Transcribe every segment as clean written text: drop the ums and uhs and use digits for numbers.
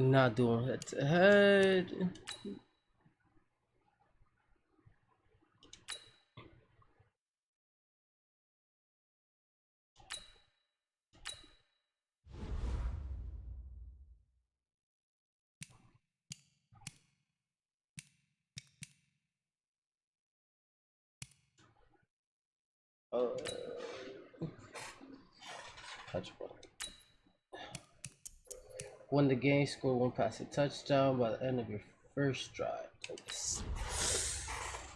Not doing head to head. Touchdown. Win the game, score one passing touchdown by the end of your first drive.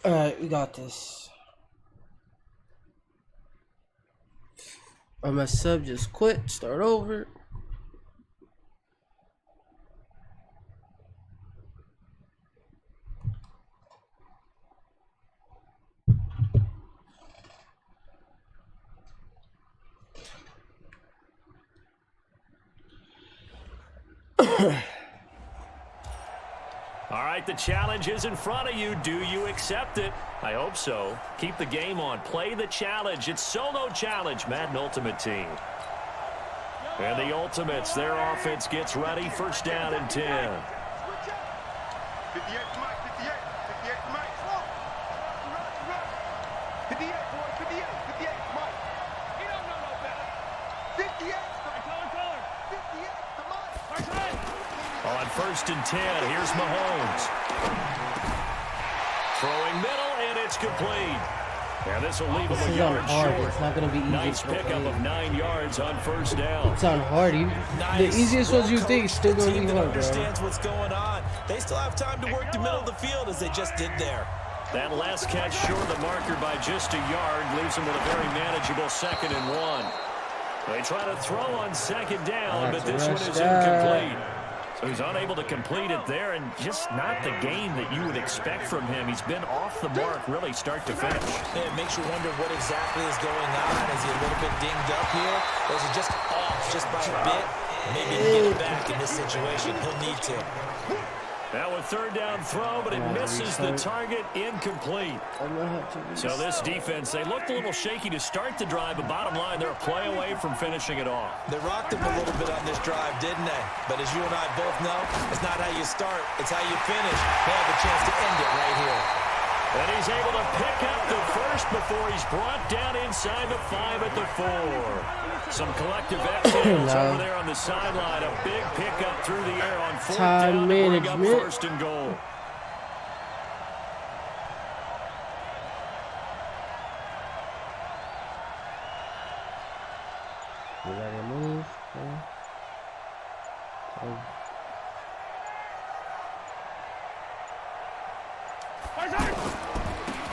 Alright, we got this. My sub just quit. Start over. All right, the challenge is in front of you. Do you accept it? I hope so. Keep the game on. Play the challenge. It's solo challenge, Madden Ultimate Team. And the Ultimates, their offense gets ready. First down and 10. On first and 10, here's Mahomes. Throwing middle, and it's complete. And this will leave him a yard short. It's not going to be easy. Nice pickup of 9 yards on first down. It's on hard. The easiest ones you think still going to be hard, bro. Understands what's going on. They still have time to work the middle of the field as they just did there. That last catch short of the marker by just a yard leaves him with a very manageable 2nd and 1. They try to throw on second down, but this one is incomplete. So he's unable to complete it there, and just not the game that you would expect from him. He's been off the mark really start to finish. Yeah, it makes you wonder what exactly is going on. Is he a little bit dinged up here? Or is it just off just by a bit? Maybe to get it back in this situation, he'll need to. Now a third down throw, but it misses the target, incomplete. So this defense, they looked a little shaky to start the drive, but bottom line, they're a play away from finishing it off. They rocked him a little bit on this drive, didn't they? But as you and I both know, it's not how you start, it's how you finish. They have a chance to end it right here. And he's able to pick up the first before he's brought down inside the 5 at the 4. Some collective exhales over there on the sideline. A big pickup through the air on 4th down to bring up first and goal. We gotta move.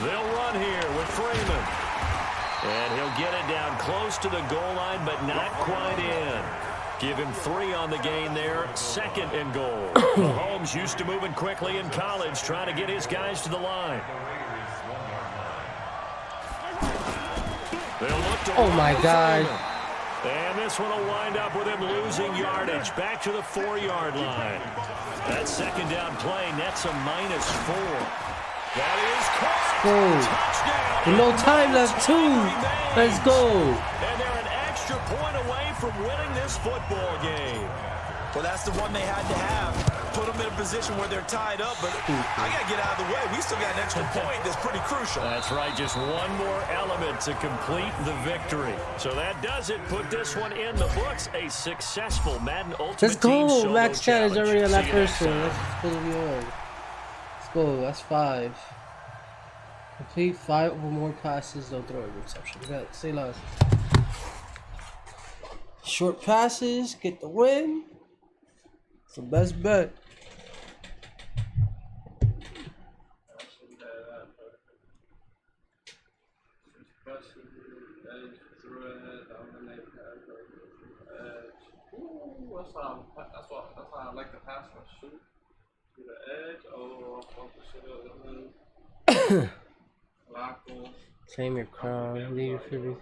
They'll run here with Freeman. And he'll get it down close to the goal line, but not quite in. Give him 3 on the gain there. 2nd and goal. Mahomes used to moving quickly in college, trying to get his guys to the line. They'll look to oh, my God. And this one will wind up with him losing yardage back to the 4-yard line. That second down play nets a -4. That is caught. Touchdown. With no time left, 2. Let's go. And they're an extra point away from winning this football game. Well, that's the one they had to have. Put them in a position where they're tied up, but I got to get out of the way. We still got an extra point that's pretty crucial. That's right. Just one more element to complete the victory. So that does it. Put this one in the books. A successful Madden Ultimate Team Let's go. solo Max challenge already on that first one. Let's go. That's 5. Complete 5 or more passes. Don't throw a reception. Say less. Short passes. Get the win. It's the best bet. That's why I like the pass and shoot to the edge. Oh, fuck the shit up. Claim your crown. Leave your figure.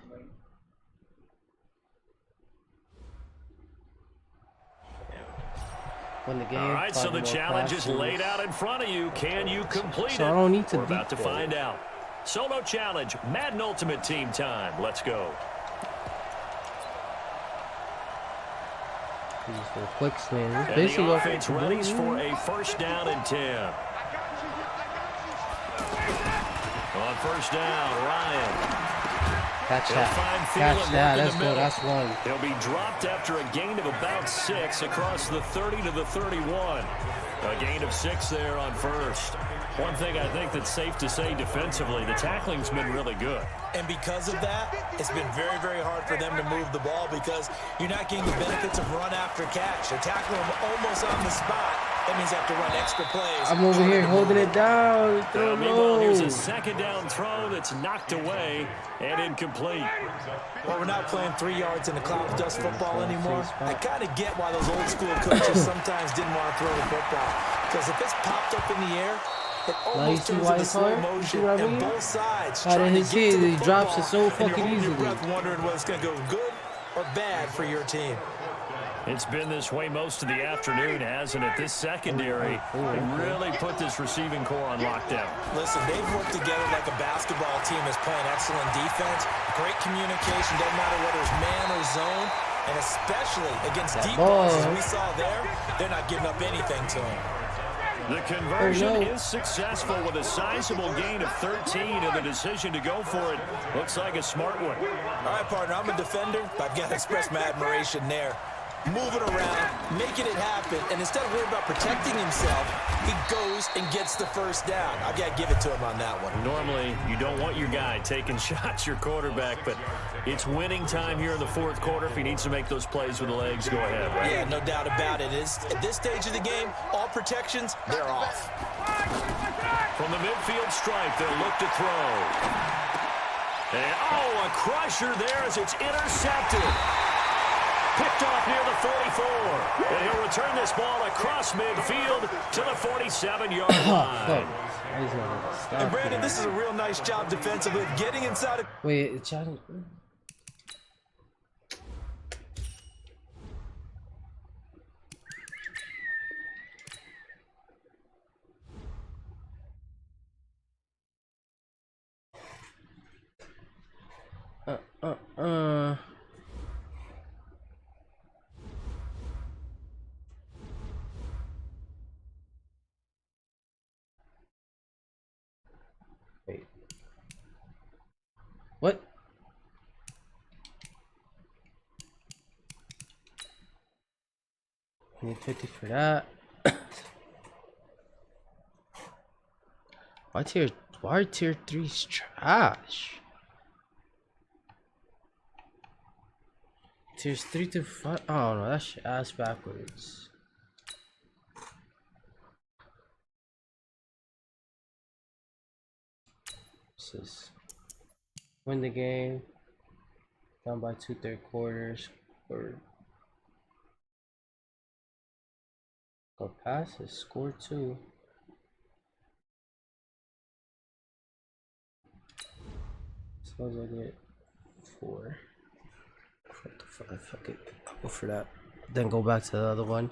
Win the game. All right, so the challenge is laid out in front of you. Can you complete it? I don't need to. We're about to find out. Solo challenge, Madden Ultimate Team time. Let's go. He's for a quick swing. And Basically, the offense readies for a first down and 10. On first down, Ryan. Catch that. Catch that. Let's go. That's one. He'll be dropped after a gain of about 6 across the 30 to the 31. A gain of 6 there on first. One thing I think that's safe to say defensively, the tackling's been really good. And because of that, it's been very, very hard for them to move the ball because you're not getting the benefits of run after catch. They're tackling them almost on the spot. That means they have to run extra plays. I'm over here holding it down. Throw Meanwhile, here's a low. second down throw that's knocked away and incomplete. Well, we're not playing 3 yards in the cloud of dust football anymore. I kind of get why those old school coaches sometimes didn't want to throw the football. Because if it's popped up in the air, it almost turns into slow motion, and both sides trying to get to the he drops it so football, and fucking you're holding your easily. breath wondering whether it's going to go good or bad for your team. It's been this way most of the afternoon, hasn't it? This secondary really put this receiving core on lockdown. Listen, they've worked together like a basketball team is playing excellent defense. Great communication, doesn't matter whether it's man or zone. And especially against deep balls, as we saw there, they're not giving up anything to them. The conversion is successful with a sizable gain of 13, and the decision to go for it looks like a smart one. All right, partner, I'm a defender, but I've got to express my admiration there. Moving around, making it happen, and instead of worrying about protecting himself, he goes and gets the first down. I've got to give it to him on that one. Normally, you don't want your guy taking shots, your quarterback, but it's winning time here in the fourth quarter. If he needs to make those plays with the legs, go ahead, right? Yeah, no doubt about it. At this stage of the game, all protections, they're off. From the midfield stripe, they'll look to throw. And, a crusher there as it's intercepted. Picked off near the 44. And he'll return this ball across midfield to the 47-yard line. And Brandon, this is a real nice job defensively of getting inside of... Wait, it's challenge. Wait. What? I need 50 for that. Why tier 3's trash? Tiers 3 to 5. Oh no, that's ass backwards. This is win the game. Down by 2 3 quarters. Or go passes. Score 2. Suppose I get 4. 4 to 5. Fuck it. I'll go for that. Then go back to the other one.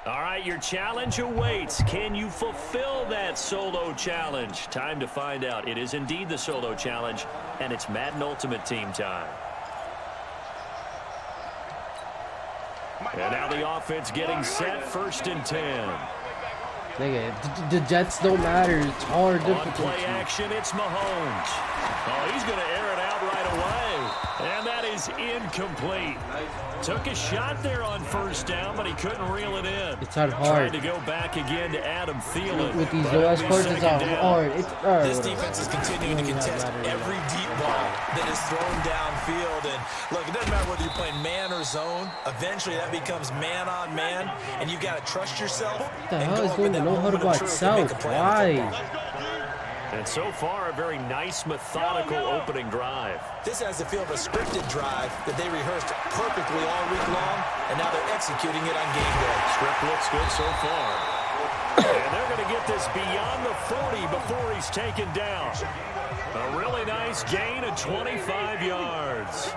All right, your challenge awaits. Can you fulfill that solo challenge? Time to find out. It is indeed the solo challenge, and it's Madden Ultimate Team time. And now the offense getting set, 1st and 10. Nigga, the Jets don't matter. It's hard On difficulty. play action, it's Mahomes. Oh, he's going to air it out right away. And that is incomplete. Took a shot there on 1st down, but he couldn't reel it in. It's not hard. Trying to go back again to Adam Thielen. With these low-ass cards, it's not hard. It's hard. This defense is continuing to contest every deep ball that is thrown downfield. And look, it doesn't matter whether you're playing man or zone. Eventually, that becomes man on man, and you got to trust yourself. What the hell is going to know how to go itself? Why? And so far, a very nice, methodical opening drive. This has the feel of a scripted drive that they rehearsed perfectly all week long, and now they're executing it on game day. Script looks good so far. And they're going to get this beyond the 40 before he's taken down. A really nice gain of 25 yards.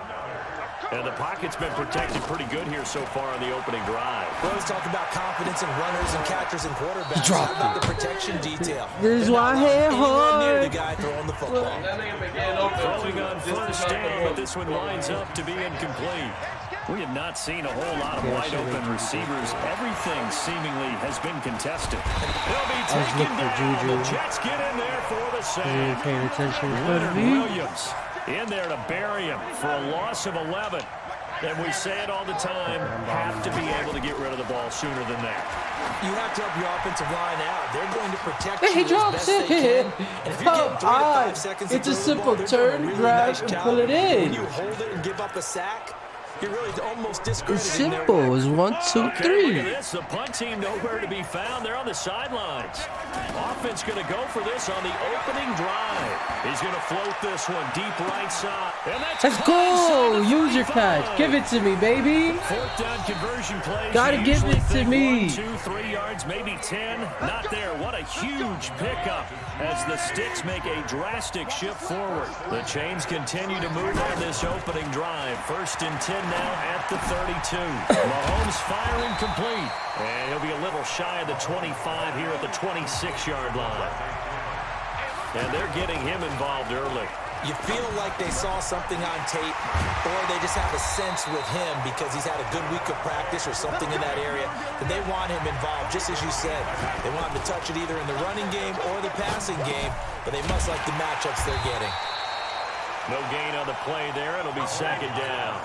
And the pocket's been protected pretty good here so far on the opening drive. We always talk about confidence in runners and catchers and quarterbacks. How about the protection detail? This is why I hit near the hard. guy throwing the football. Throwing on first down, but this one lines up to be incomplete. We have not seen a whole lot of wide-open receivers. Everything seemingly has been contested. They'll be taken down. The Jets get in there for the sack. Paying attention. Leonard Williams in there to bury him for a loss of 11. And we say it all the time, have to be able to get rid of the ball sooner than that. You have to help your offensive line out. They're going to protect He you as drops best they it. can. And if you're getting 3 to 5 seconds to It's a throw the ball, simple they're doing a turn, really grab, nice and job. pull it in. When you hold it and give up a sack, you're really almost discrediting It's their simple. It's 1, 2, Okay, 3. look at this. The punt team nowhere to be found. They're on the sidelines. Offense going to go for this on the opening drive. He's going to float this one deep right side. And that's Let's go. Use your catch. Give it to me, baby. 4th down conversion plays. Gotta You give usually it to think me. 1, 2, 3 yards, maybe 10. Not there. What a huge pickup as the Sticks make a drastic shift forward. The chains continue to move on this opening drive. 1st and 10 now at the 32. Mahomes firing complete. And he'll be a little shy of the 25 here at the 26-yard line. And they're getting him involved early. You feel like they saw something on tape, or they just have a sense with him because he's had a good week of practice or something in that area, that they want him involved, just as you said. They want him to touch it either in the running game or the passing game, but they must like the matchups they're getting. No gain on the play there. It'll be 2nd down.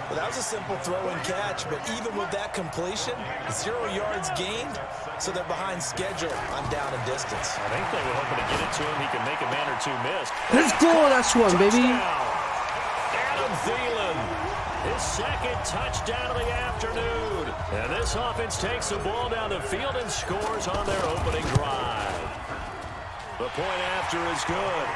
Well, that was a simple throw and catch, but even with that completion, 0 yards gained, so they're behind schedule on down and distance. I think they were hoping to get it to him. He can make a man or two miss. Let's go. That's one, baby. Adam Thielen, his 2nd touchdown of the afternoon. And this offense takes the ball down the field and scores on their opening drive. The point after is good.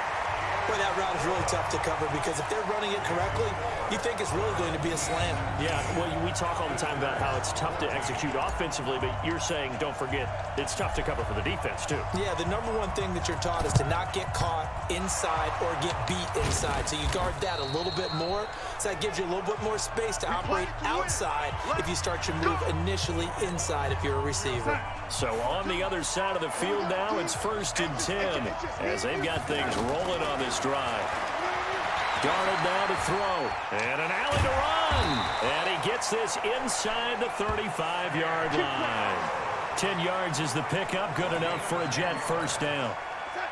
Boy, that route is really tough to cover because if they're running it correctly, you think it's really going to be a slam. Yeah, well, we talk all the time about how it's tough to execute offensively, but you're saying, don't forget, it's tough to cover for the defense, too. Yeah, the number one thing that you're taught is to not get caught inside or get beat inside. So you guard that a little bit more. So that gives you a little bit more space to operate outside if you start your move initially inside if you're a receiver. So on the other side of the field now, it's 1st and 10 as they've got things rolling on this drive. Darnold now to throw, and an alley to run. And he gets this inside the 35-yard line. 10 yards is the pickup, good enough for a Jet 1st down.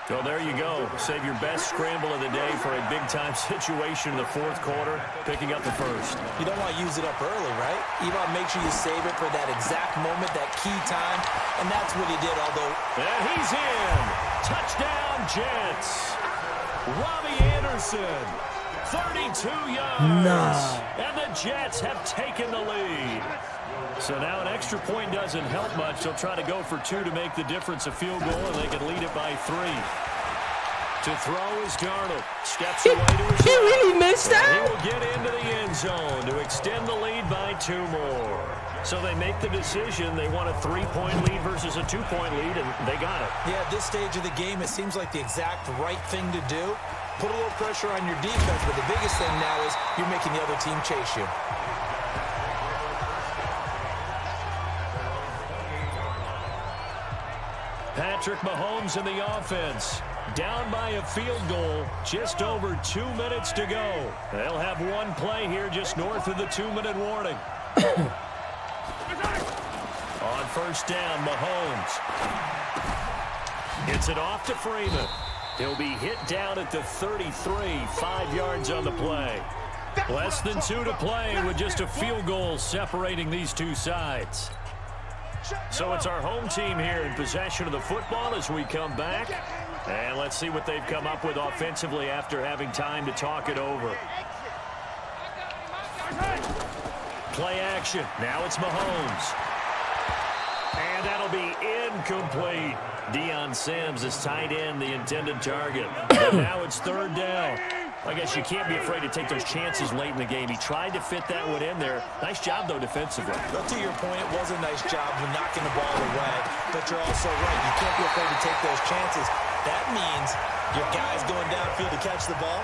So there you go. Save your best scramble of the day for a big-time situation in the 4th quarter, picking up the 1st. You don't want to use it up early, right? You want to make sure you save it for that exact moment, that key time, and that's what he did, although... And he's in. Touchdown, Jets. Robbie Anderson, 32 yards. And the Jets have taken the lead. So now an extra point doesn't help much. They'll try to go for 2 to make the difference a field goal, and they can lead it by 3. To throw is Darnold. Steps away to his He right. really missed And that? he will get into the end zone to extend the lead by 2 more. So they make the decision. They want a 3-point lead versus a 2-point lead, and they got it. Yeah, at this stage of the game, it seems like the exact right thing to do. Put a little pressure on your defense, but the biggest thing now is you're making the other team chase you. Patrick Mahomes in the offense. Down by a field goal. Just over 2 minutes to go. They'll have one play here just north of the 2-minute warning. On 1st down, Mahomes. Gets it off to Freeman. He'll be hit down at the 33, 5 yards on the play. Less than 2 to play with just a field goal separating these two sides. So it's our home team here in possession of the football as we come back. And let's see what they've come up with offensively after having time to talk it over. Play action. Now it's Mahomes. And that'll be incomplete. Deion Sims is tight end, the intended target. But now it's 3rd down. I guess you can't be afraid to take those chances late in the game. He tried to fit that one in there. Nice job, though, defensively. Well, to your point, it was a nice job of knocking the ball away. But you're also right. You can't be afraid to take those chances. That means your guys going downfield to catch the ball,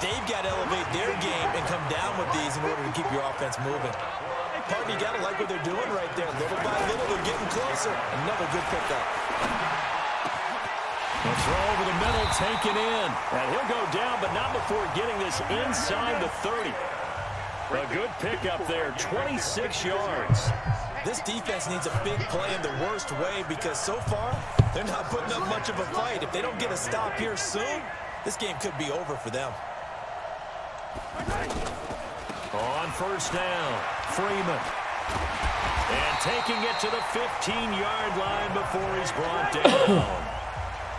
they've got to elevate their game and come down with these in order to keep your offense moving. Partner, you got to like what they're doing right there. Little by little, they're getting closer. Another good pickup. The throw over the middle, taken in. And he'll go down, but not before getting this inside the 30. A good pickup there, 26 yards. This defense needs a big play in the worst way because so far, they're not putting up much of a fight. If they don't get a stop here soon, this game could be over for them. On first down, Freeman. And taking it to the 15-yard line before he's brought down.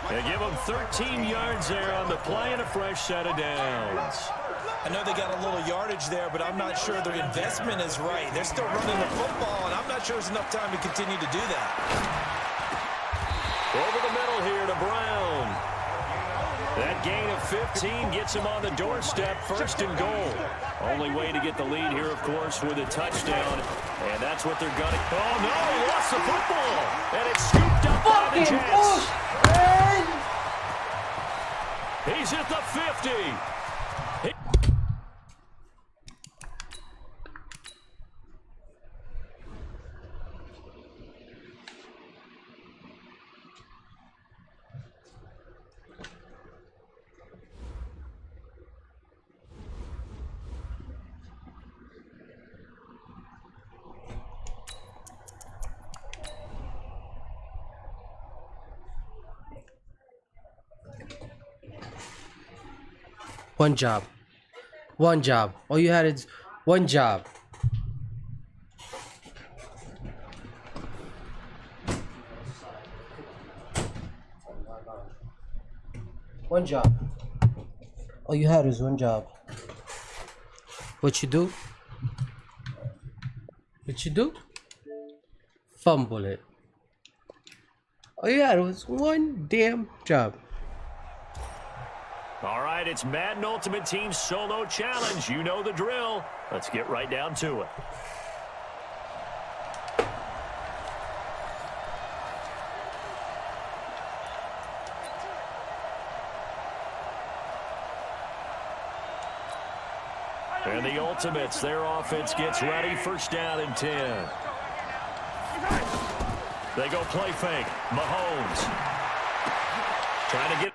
They give him 13 yards there on the play and a fresh set of downs. I know they got a little yardage there, but I'm not sure their investment is right. They're still running the football, and I'm not sure there's enough time to continue to do that. Over the middle here to Brown. That gain of 15 gets him on the doorstep, first and goal. Only way to get the lead here, of course, with a touchdown. And that's what they're gunning. Oh, no, he lost the football. And it's scooped up by the Jets. He's at the 50. One job. One job. All you had is one job. One job. All you had is one job. What you do? What you do? Fumble it. All you had was one damn job. All right, it's Madden Ultimate Team Solo Challenge. You know the drill. Let's get right down to it. And the Ultimates, their offense gets ready. First down and 10. They go play fake. Mahomes trying to get.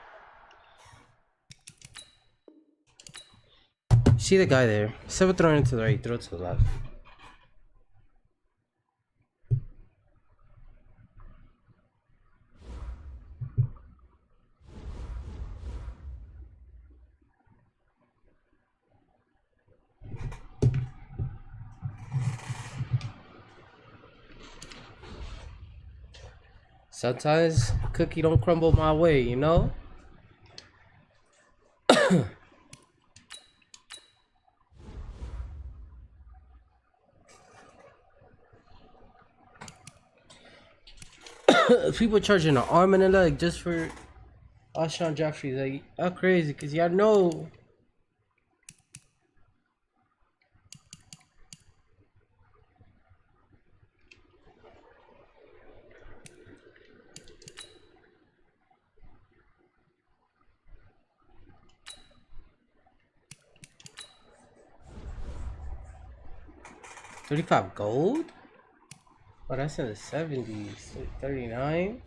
See the guy there. Instead of throwing it to the right, throw it to the left. Sometimes cookie don't crumble my way, you know? People charging an arm and a leg just for Alshon Jeffrey, like, how crazy, because y'all know $35 gold? Oh, that's in the 70s. 39.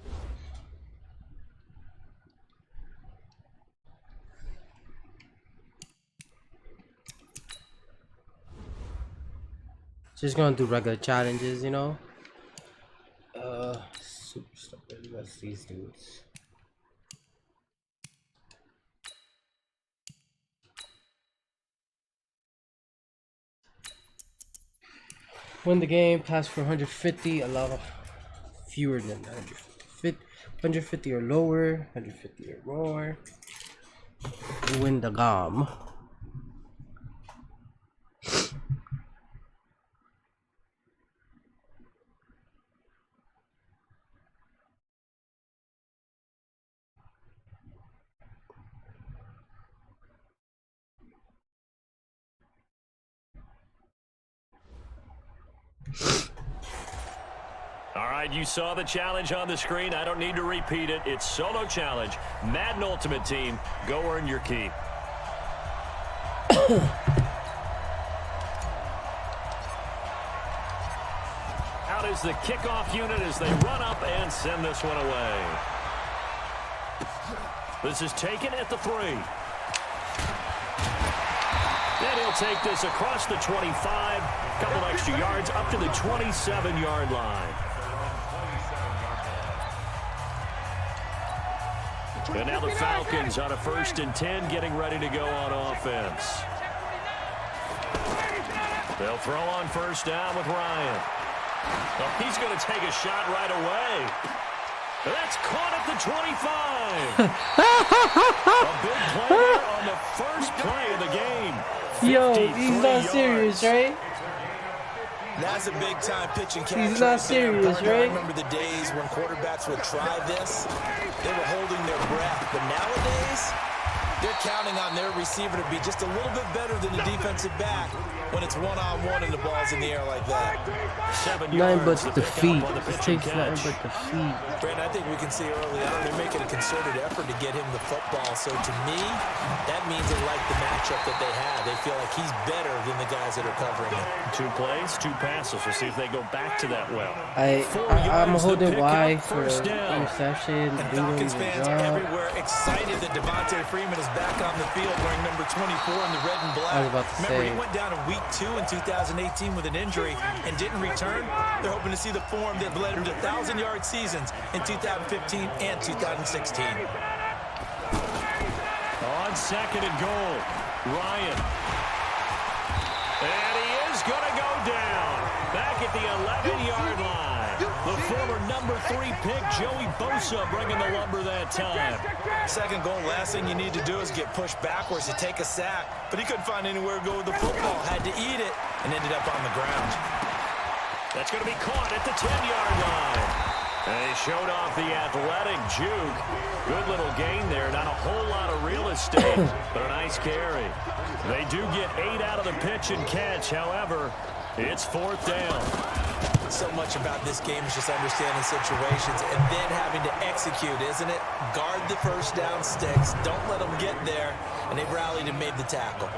Just gonna do regular challenges, you know. Super stupid. What's these dudes? Win the game, pass for 150, allow fewer than 150 or lower, 150 or more. You win the game. All right, you saw the challenge on the screen. I don't need to repeat it. It's solo challenge. Madden Ultimate Team. Go earn your keep. Out is the kickoff unit as they run up and send this one away. This is taken at the 3. Then he'll take this across the 25. Couple extra yards up to the 27-yard line. And now the Falcons on a 1st and 10 getting ready to go on offense. They'll throw on 1st down with Ryan. Well, he's going to take a shot right away. That's caught at the 25. A big play there on the first play of the game. Yo, he's not serious, right? That's a big-time pitch and catch. He's not serious, right? I remember the days when quarterbacks would try this. They were holding their breath. But nowadays, they're counting on their receiver to be just a little bit better than the defensive back when it's one-on-one and the ball's in the air like that. 7 Nothing but yards. defeat. It takes nothing but defeat. Brandon, I think we can see early on they're making a concerted effort to get him the football. So to me, that means they like the matchup that they have. They feel like he's better than the guys that are covering him. 2 plays, 2 passes. We'll see if they go back to that well. I'm holding Y for first down. interception. And Falcons fans everywhere excited that Devontae Freeman is back on the field wearing number 24 in the red and black. I was about to Remember, say. he went down in week 2 in 2018 with an injury and didn't return. They're hoping to see the form that led him to 1,000-yard seasons in 2015 and 2016. On 2nd and goal, Ryan. And he is going to go down back at the 11-yard line. The former number 3 pick, Joey Bosa, bringing the lumber that time. 2nd goal, last thing you need to do is get pushed backwards to take a sack. But he couldn't find anywhere to go with the football. Had to eat it and ended up on the ground. That's going to be caught at the 10-yard line. And he showed off the athletic juke. Good little gain there. Not a whole lot of real estate, but a nice carry. They do get 8 out of the pitch and catch. However, it's 4th down. So much about this game is just understanding situations and then having to execute, isn't it? Guard the first down sticks. Don't let them get there. And they rallied and made the tackle.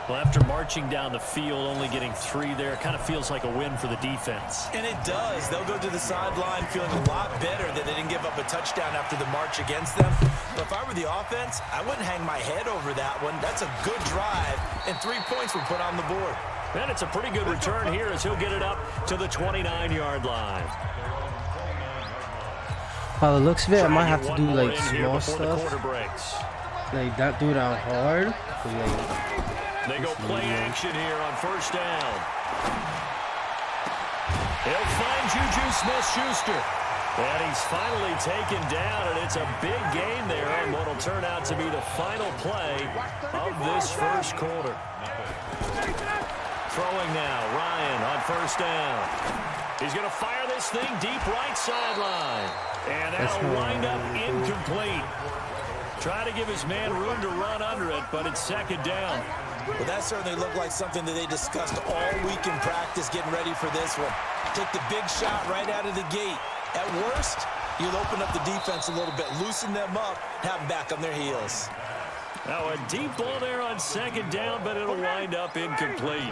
Well, after marching down the field, only getting 3 there, it kind of feels like a win for the defense. And it does. They'll go to the sideline feeling a lot better that they didn't give up a touchdown after the march against them. But if I were the offense, I wouldn't hang my head over that one. That's a good drive, and 3 points were put on the board. And it's a pretty good return here as he'll get it up to the 29-yard line. By the looks of it, I might have to One do more like in here small before the stuff. quarter breaks. Like not do it out hard. They go play action here on 1st down. He'll find Juju Smith-Schuster. And he's finally taken down, and it's a big gain there on what will turn out to be the final play of this first quarter. Throwing now, Ryan on 1st down. He's going to fire this thing deep right sideline. And that'll wind up incomplete. Try to give his man room to run under it, but it's 2nd down. Well, that certainly looked like something that they discussed all week in practice getting ready for this one. Take the big shot right out of the gate. At worst, you'll open up the defense a little bit, loosen them up, have them back on their heels. Now a deep ball there on 2nd down, but it'll wind up incomplete.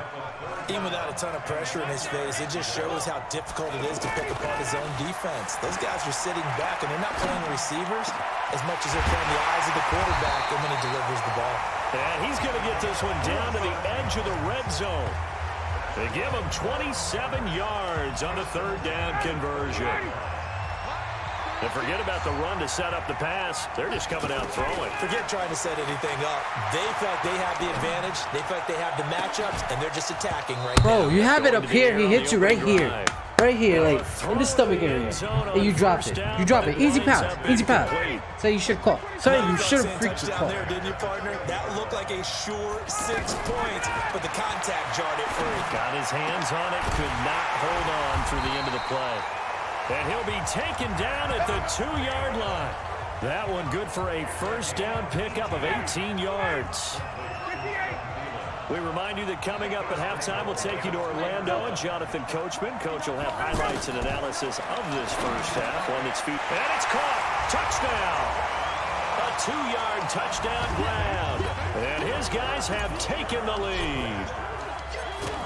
Even without a ton of pressure in his face, it just shows how difficult it is to pick apart his own defense. Those guys are sitting back, and they're not playing receivers as much as they're playing the eyes of the quarterback and when he delivers the ball. And he's going to get this one down to the edge of the red zone. They give him 27 yards on the 3rd down conversion. And forget about the run to set up the pass. They're just coming out throwing. Forget trying to set anything up. They feel like they have the advantage. They feel like they have the matchups, and they're just attacking right now. Bro, you have it up here. He hits you right here. Right here, like in the stomach area. And you dropped it. You drop it. Easy pass. Easy pass. So you should call. Sorry, you should have freaked touchdown call. there, didn't you, partner? That looked like a sure 6 points, but the contact jarred it free. Got his hands on it. Could not hold on through the end of the play. And he'll be taken down at the 2-yard line. That one good for a 1st down pickup of 18 yards. We remind you that coming up at halftime, we'll take you to Orlando and Jonathan Coachman. Coach will have highlights and analysis of this first half. One that's feet. And it's caught. Touchdown. A 2-yard touchdown grab. And his guys have taken the lead.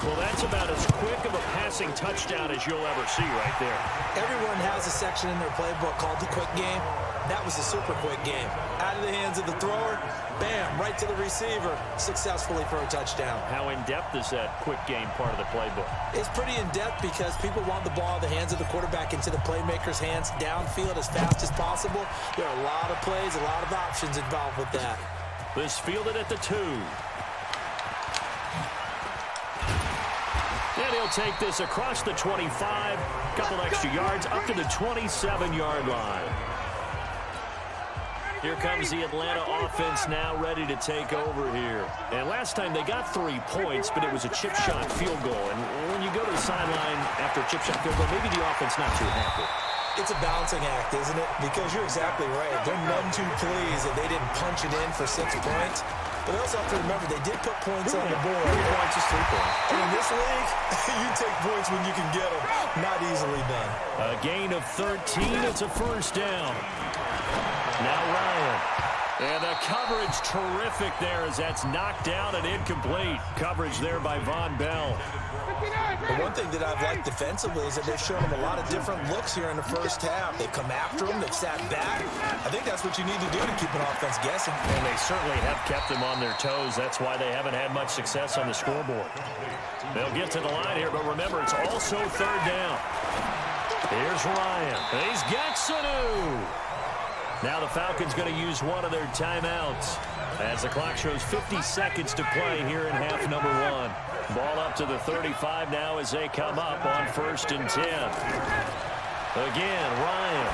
Well, that's about as quick of a passing touchdown as you'll ever see right there. Everyone has a section in their playbook called the quick game. That was a super quick game. Out of the hands of the thrower, bam, right to the receiver, successfully for a touchdown. How in-depth is that quick game part of the playbook? It's pretty in-depth because people want the ball in the hands of the quarterback into the playmaker's hands downfield as fast as possible. There are a lot of plays, a lot of options involved with that. This fielded at the 2. And he'll take this across the 25, couple extra yards up to the 27-yard line. Here comes the Atlanta offense now ready to take over here. And last time they got 3 points, but it was a chip shot field goal. And when you go to the sideline after a chip shot field goal, maybe the offense not too happy. It's a balancing act, isn't it? Because you're exactly right. They're none too pleased that they didn't punch it in for 6 points. But they also have to remember they did put points on the board. 3 points is 3 points. And in this league, you take points when you can get them. Not easily done. A gain of 13. It's a first down. Now Ryan. And the coverage terrific there as that's knocked down and incomplete. Coverage there by Von Bell. The one thing that I've liked defensively is that they've shown them a lot of different looks here in the first half. They've come after them. They've sat back. I think that's what you need to do to keep an offense guessing. And they certainly have kept them on their toes. That's why they haven't had much success on the scoreboard. They'll get to the line here, but remember, it's also third down. Here's Ryan. He's got Sanu. Now the Falcons going to use one of their timeouts as the clock shows 50 seconds to play here in half number 1. Ball up to the 35 now as they come up on 1st and 10. Again, Ryan.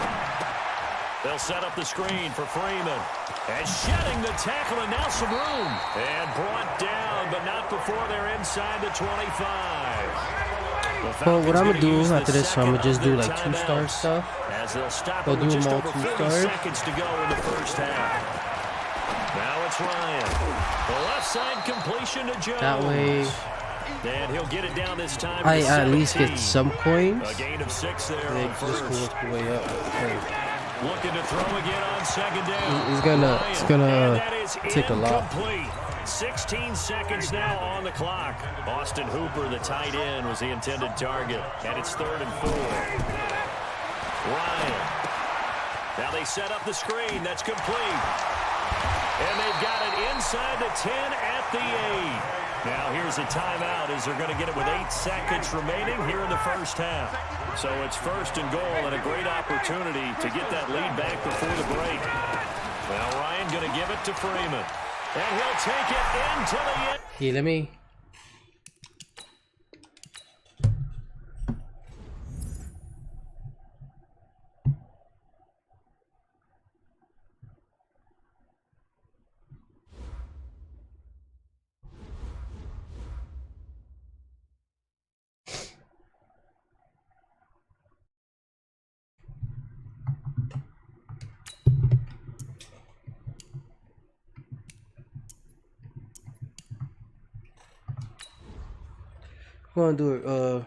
They'll set up the screen for Freeman. And shedding the tackle, and now some room. And brought down, but not before they're inside the 25. Well, what I'm going to do after this, so I'm going to just do like 2-star stuff. I'll do them all 2-star. Seconds to go in the first half. Now it's Ryan. The left side completion to Jones. That way, and he'll get it down this time. I at least get some coins. A gain of 6 there They on just first. work the way up. Okay. Looking to throw again on second down. It's gonna take a lot. 16 seconds now on the clock. Austin Hooper, the tight end, was the intended target. And it's 3rd and 4. Ryan. Now they set up the screen. That's complete. And they've got it inside the 10 at the 8. Now here's a timeout as they're going to get it with 8 seconds remaining here in the first half. So it's 1st and goal and a great opportunity to get that lead back before the break. Now Ryan going to give it to Freeman. And he'll take it into the end. Here, let me. I'm gonna do it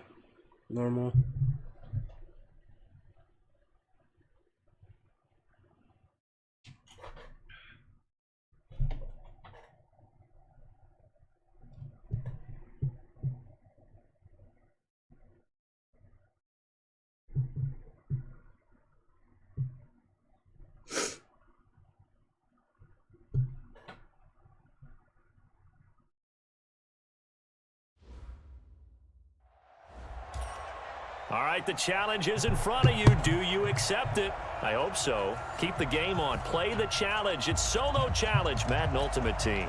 normal. All right, the challenge is in front of you. Do you accept it? I hope so. Keep the game on. Play the challenge. It's Solo Challenge, Madden Ultimate Team.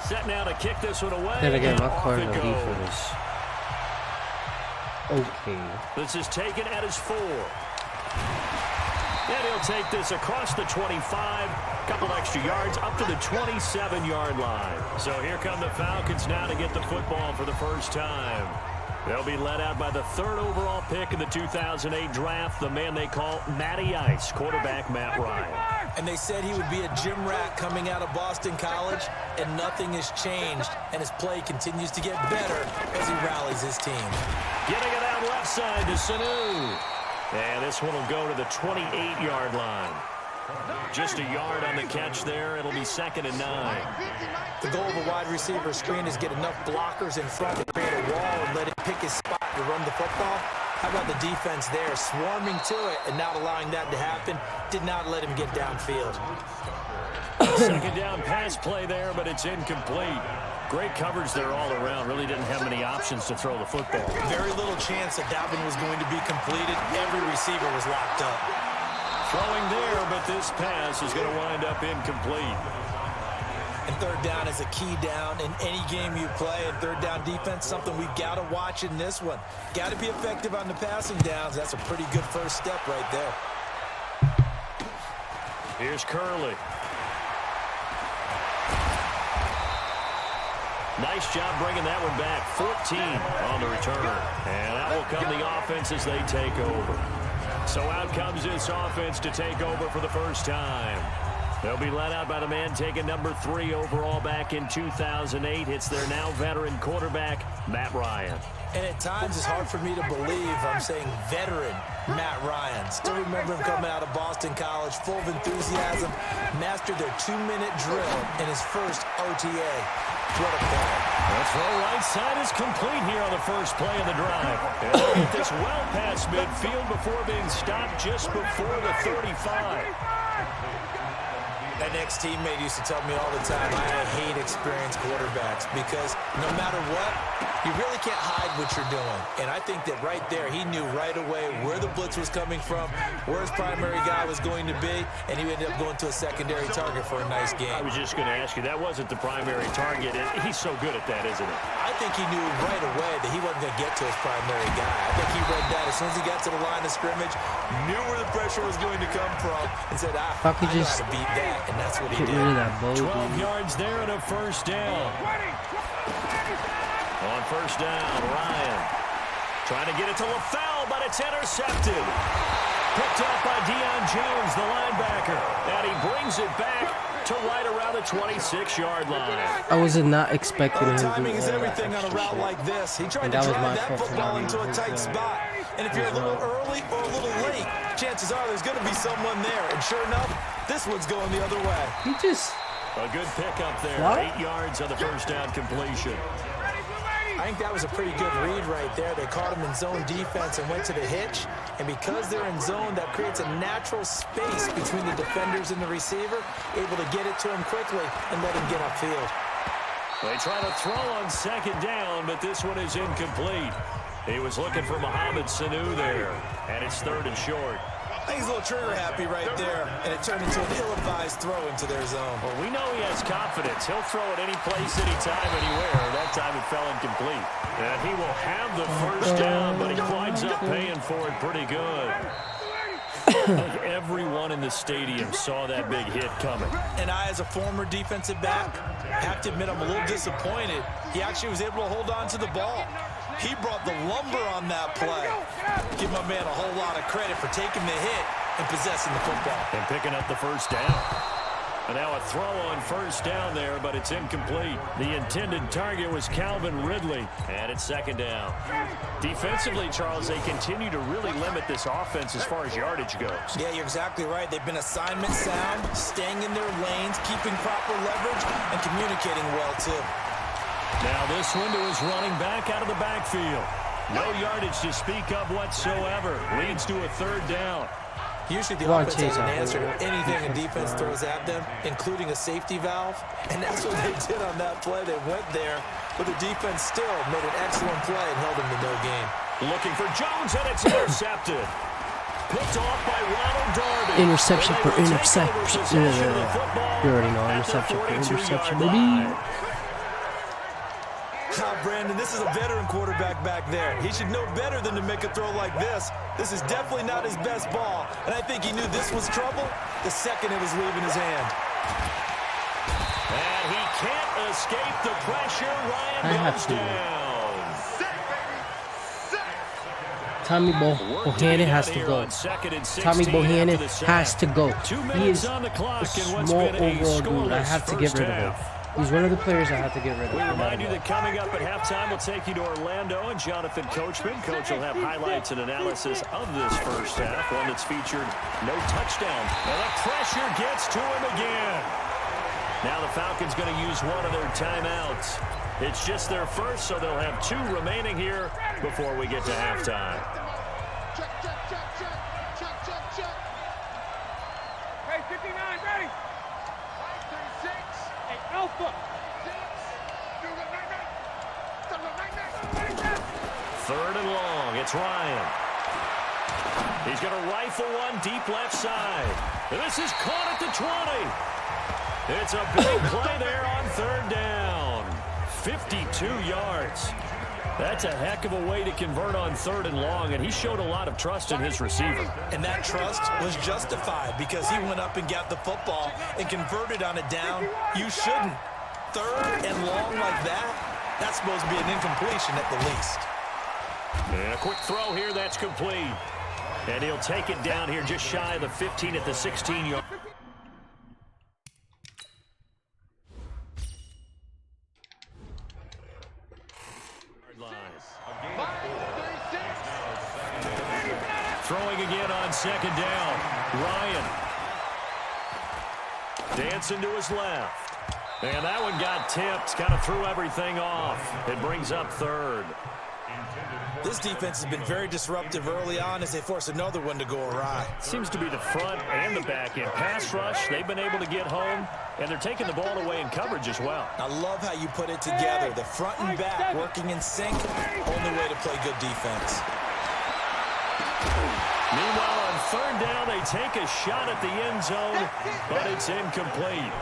Set now to kick this one away. Then again, my Off card it no goes. defense. Okay. This is taken at his 4. And he'll take this across the 25. Couple extra yards up to the 27-yard line. So here come the Falcons now to get the football for the first time. They'll be led out by the 3rd overall pick in the 2008 draft, the man they call Matty Ice, quarterback Matt Ryan. And they said he would be a gym rat coming out of Boston College, and nothing has changed, and his play continues to get better as he rallies his team. Getting it out left side to Sanu. And this one will go to the 28-yard line. Just a yard on the catch there. It'll be 2nd and 9. The goal of a wide receiver screen is get enough blockers in front to create a wall and let him pick his spot to run the football. How about the defense there, swarming to it and not allowing that to happen? Did not let him get downfield. 2nd down pass play there, but it's incomplete. Great coverage there all around. Really didn't have many options to throw the football. Very little chance that one was going to be completed. Every receiver was locked up. Throwing there, but this pass is going to wind up incomplete. And 3rd down is a key down in any game you play. And 3rd down defense, something we've got to watch in this one. Got to be effective on the passing downs. That's a pretty good first step right there. Here's Curley. Nice job bringing that one back. 14 on the return. And that will come the offense as they take over. So out comes this offense to take over for the first time. They'll be led out by the man taking number 3 overall back in 2008. It's their now veteran quarterback, Matt Ryan. And at times it's hard for me to believe I'm saying veteran Matt Ryan. Still remember him coming out of Boston College, full of enthusiasm, mastered their 2-minute drill in his first OTA. What a play. The throw right side is complete here on the first play of the drive. And they'll get this well past midfield before being stopped just before the 35. An ex-teammate used to tell me all the time, I hate experienced quarterbacks because no matter what, you really can't hide what you're doing. And I think that right there, he knew right away where the blitz was coming from, where his primary guy was going to be, and he ended up going to a secondary target for a nice game. I was just going to ask you, that wasn't the primary target. He's so good at that, isn't he? I think he knew right away that he wasn't going to get to his primary guy. I think he read that as soon as he got to the line of scrimmage, knew where the pressure was going to come from, and said, I know how to beat that. And that's what he did. 12 yards there and a first down. On first down, Ryan trying to get it to LaFell, but it's intercepted. Picked up by Deion Jones, the linebacker. And he brings it back to right around the 26-yard line. I was not expecting him to do timing is everything on a route like this. He tried to drive that football into a tight spot. And if you're a little early or a little late, chances are there's going to be someone there. And sure enough, this one's going the other way. He just... A good pickup there. What? 8 yards on the first down completion. I think that was a pretty good read right there. They caught him in zone defense and went to the hitch. And because they're in zone, that creates a natural space between the defenders and the receiver, able to get it to him quickly and let him get upfield. They try to throw on 2nd down, but this one is incomplete. He was looking for Mohamed Sanu there, and it's 3rd and short. I think he's a little trigger happy right there, and it turned into an ill-advised throw into their zone. Well, we know he has confidence. He'll throw it any place, anytime, anywhere. That time it fell incomplete. And he will have the first down, but he winds up paying for it pretty good. Everyone in the stadium saw that big hit coming. And I, as a former defensive back, have to admit I'm a little disappointed. He actually was able to hold on to the ball. He brought the lumber on that play. Give my man a whole lot of credit for taking the hit and possessing the football. And picking up the first down. And now a throw on first down there, but it's incomplete. The intended target was Calvin Ridley, and it's 2nd down. Defensively, Charles, they continue to really limit this offense as far as yardage goes. Yeah, you're exactly right. They've been assignment sound, staying in their lanes, keeping proper leverage, and communicating well, too. Now this one to his running back out of the backfield. No yardage to speak of whatsoever. Leads to a 3rd down. Usually the offense has an answer to anything a defense throws at them, including a safety valve. And that's what they did on that play. They went there, but the defense still made an excellent play and held them to no gain. Looking for Jones, and it's intercepted. Picked off by Ronald Darby. Interception for interception. You already know, interception for interception, baby. Brandon, this is a veteran quarterback back there. He should know better than to make a throw like this. This is definitely not his best ball, and I think he knew this was trouble the second it was leaving his hand. And he can't escape the pressure. Ryan goes down. Tommy Bohannon has to go. Tommy Bohannon has to go. He is a small overall dude. I have to get rid of him. He's one of the players I have to get rid of. We remind you that coming up at halftime, we'll take you to Orlando and Jonathan Coachman. Coach will have highlights and analysis of this first half, one that's featured no touchdown. And the pressure gets to him again. Now the Falcons going to use one of their timeouts. It's just their first, so they'll have 2 remaining here before we get to halftime. Check. Hey, 59, ready? 536. Hey, Alpha. 3rd and long. It's Ryan. He's going to rifle one deep left side. And this is caught at the 20. It's a big play there on 3rd down. 52 yards. That's a heck of a way to convert on 3rd and long, and he showed a lot of trust in his receiver. And that trust was justified because he went up and got the football and converted on a down. You shouldn't. 3rd and long like that, that's supposed to be an incompletion at the least. And a quick throw here, that's complete. And he'll take it down here just shy of the 15 at the 16-yard line. Throwing again on 2nd down. Ryan. Dancing to his left. And that one got tipped. Kind of threw everything off. It brings up 3rd. This defense has been very disruptive early on as they force another one to go awry. Seems to be the front and the back end. Pass rush, they've been able to get home, and they're taking the ball away in coverage as well. I love how you put it together. The front and back working in sync, only way to play good defense. Meanwhile, on 3rd down, they take a shot at the end zone, but it's incomplete.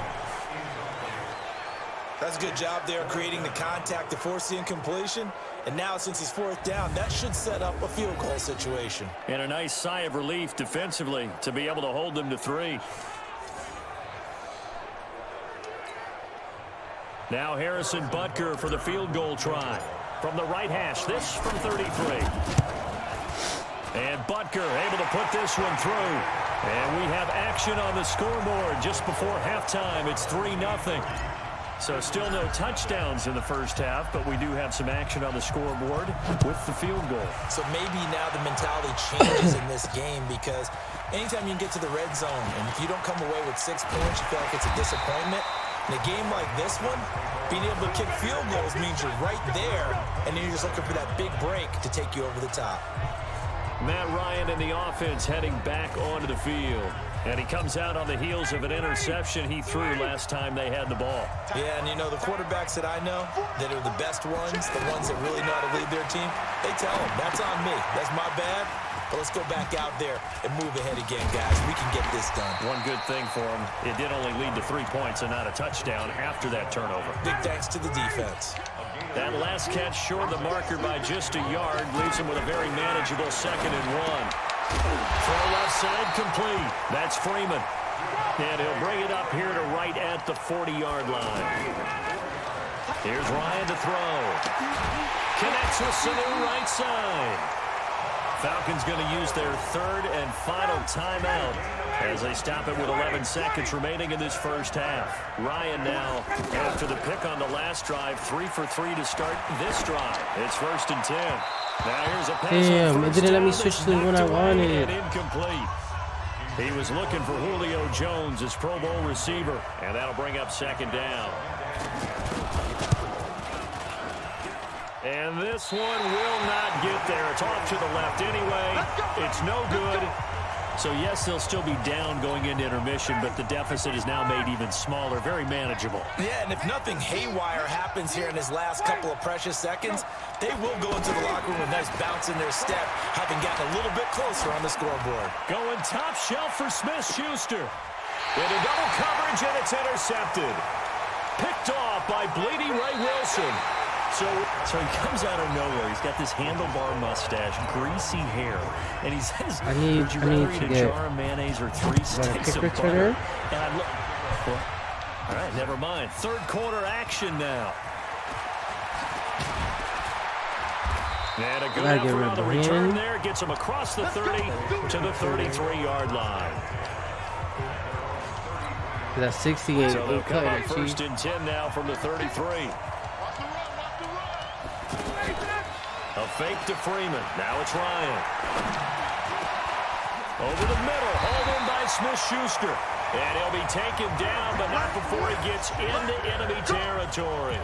That's a good job there creating the contact to force the incompletion. And now, since it's 4th down, that should set up a field goal situation. And a nice sigh of relief defensively to be able to hold them to 3. Now Harrison Butker for the field goal try. From the right hash, this from 33. And Butker able to put this one through. And we have action on the scoreboard just before halftime. It's 3-0. So still no touchdowns in the first half, but we do have some action on the scoreboard with the field goal. So maybe now the mentality changes in this game because anytime you can get to the red zone, and if you don't come away with 6 points, you feel like it's a disappointment. In a game like this one, being able to kick field goals means you're right there, and then you're just looking for that big break to take you over the top. Matt Ryan and the offense heading back onto the field. And he comes out on the heels of an interception he threw last time they had the ball. Yeah, and you know, the quarterbacks that I know that are the best ones, the ones that really know how to lead their team, they tell them, that's on me. That's my bad. But let's go back out there and move ahead again, guys. We can get this done. One good thing for him, it did only lead to 3 points and not a touchdown after that turnover. Big thanks to the defense. That last catch short of the marker by just a yard leaves him with a very manageable 2nd and 1. Throw left side complete. That's Freeman. And he'll bring it up here to right at the 40-yard line. Here's Ryan to throw. Connects with Sanu right side. Falcons going to use their 3rd and final timeout as they stop it with 11 seconds remaining in this first half. Ryan now, after the pick on the last drive, 3 for 3 to start this drive. It's 1st and 10. Now here's a pass. Damn, it didn't let me switch to the one I wanted. Incomplete. He was looking for Julio Jones, his Pro Bowl receiver, and that'll bring up 2nd down. And this one will not get there. It's off to the left anyway. It's no good. So, yes, they'll still be down going into intermission, but the deficit is now made even smaller, very manageable. Yeah, and if nothing haywire happens here in his last couple of precious seconds, they will go into the locker room with a nice bounce in their step, having gotten a little bit closer on the scoreboard. Going top shelf for Smith-Schuster. Into double coverage, and it's intercepted. Picked off by Bleedy Ray Wilson. So he comes out of nowhere. He's got this handlebar mustache, greasy hair, and he says, "Would you rather eat a jar of mayonnaise or 3 sticks of butter?" And I look. Well, all right, never mind. 3rd quarter action now. And a good Gotta get effort rid on of the the return hand. there. Gets him across the 30 to the 33-yard line. That's 68. So they'll come up Cut first and 10 now from the 33. A fake to Freeman. Now it's Ryan. Over the middle. Hauled in by Smith-Schuster. And he'll be taken down, but not before he gets into enemy territory.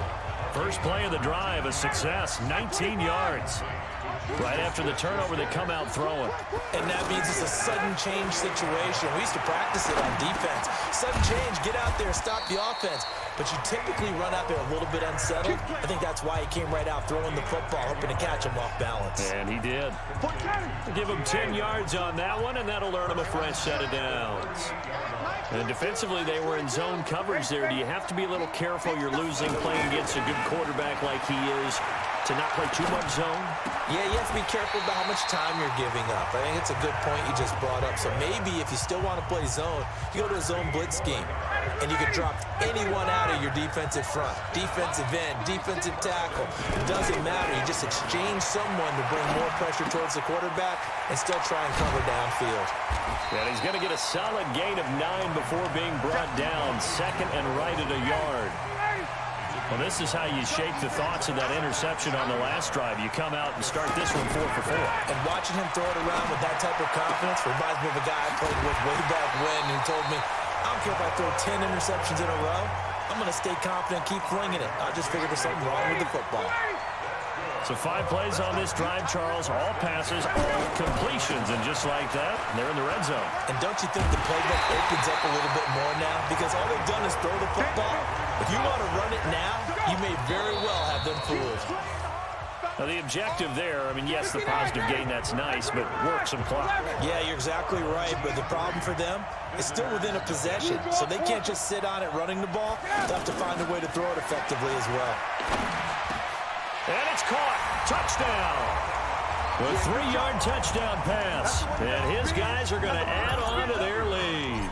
First play of the drive, a success, 19 yards. Right after the turnover, they come out throwing. And that means it's a sudden change situation. We used to practice it on defense. Sudden change, get out there, stop the offense. But you typically run out there a little bit unsettled. I think that's why he came right out throwing the football, hoping to catch him off balance. And he did. Give him 10 yards on that one, and that'll earn him a fresh set of downs. And defensively, they were in zone coverage there. Do you have to be a little careful? You're losing playing against a good quarterback like he is to not play too much zone? Yeah, you have to be careful about how much time you're giving up. I think it's a good point you just brought up. So maybe if you still want to play zone, you go to a zone blitz scheme. And you can drop anyone out of your defensive front. Defensive end, defensive tackle. It doesn't matter. You just exchange someone to bring more pressure towards the quarterback and still try and cover downfield. And he's going to get a solid gain of 9 before being brought down. Second and right at a yard. Well, this is how you shake the thoughts of that interception on the last drive. You come out and start this one 4 for 4. And watching him throw it around with that type of confidence reminds me of a guy I played with way back when who told me, I don't care if I throw 10 interceptions in a row. I'm going to stay confident and keep flinging it. I just figured there's something wrong with the football. So 5 plays on this drive, Charles. All passes, all completions. And just like that, they're in the red zone. And don't you think the playbook opens up a little bit more now? Because all they've done is throw the football. If you want to run it now, you may very well have them fooled. Now, the objective there, I mean, yes, the positive gain, that's nice, but work some clock. Yeah, you're exactly right. But the problem for them is still within a possession. So they can't just sit on it running the ball. They'll have to find a way to throw it effectively as well. And it's caught. Touchdown. A 3-yard touchdown pass. And his guys are going to add on to their lead.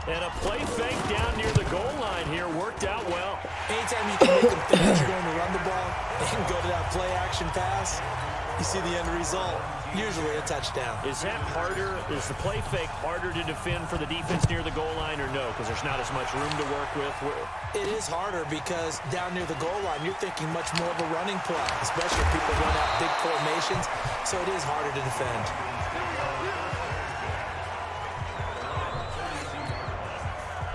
And a play fake down near the goal line here worked out well. Anytime you can make them think you're going to run the ball and go to that play action pass, you see the end result. Usually a touchdown. Is that harder? Is the play fake harder to defend for the defense near the goal line or no? Because there's not as much room to work with. It is harder because down near the goal line, you're thinking much more of a running play, especially if people run out big formations. So it is harder to defend.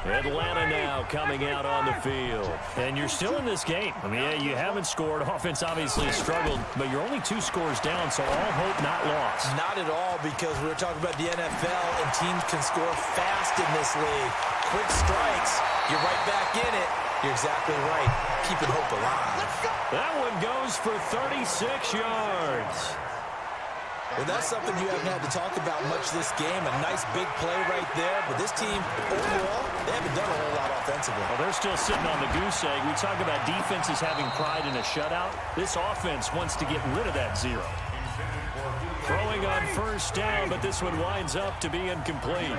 Atlanta now coming out on the field. And you're still in this game. I mean, yeah, you haven't scored. Offense obviously struggled, but you're only 2 scores down, so all hope not lost. Not at all, because we were talking about the NFL, and teams can score fast in this league. Quick strikes, you're right back in it. You're exactly right. Keeping hope alive. That one goes for 36 yards. Well, that's something you haven't had to talk about much this game. A nice big play right there. But this team, overall, they haven't done a whole lot offensively. Well, they're still sitting on the goose egg. We talk about defenses having pride in a shutout. This offense wants to get rid of that 0. Throwing on first down, but this one winds up to be incomplete.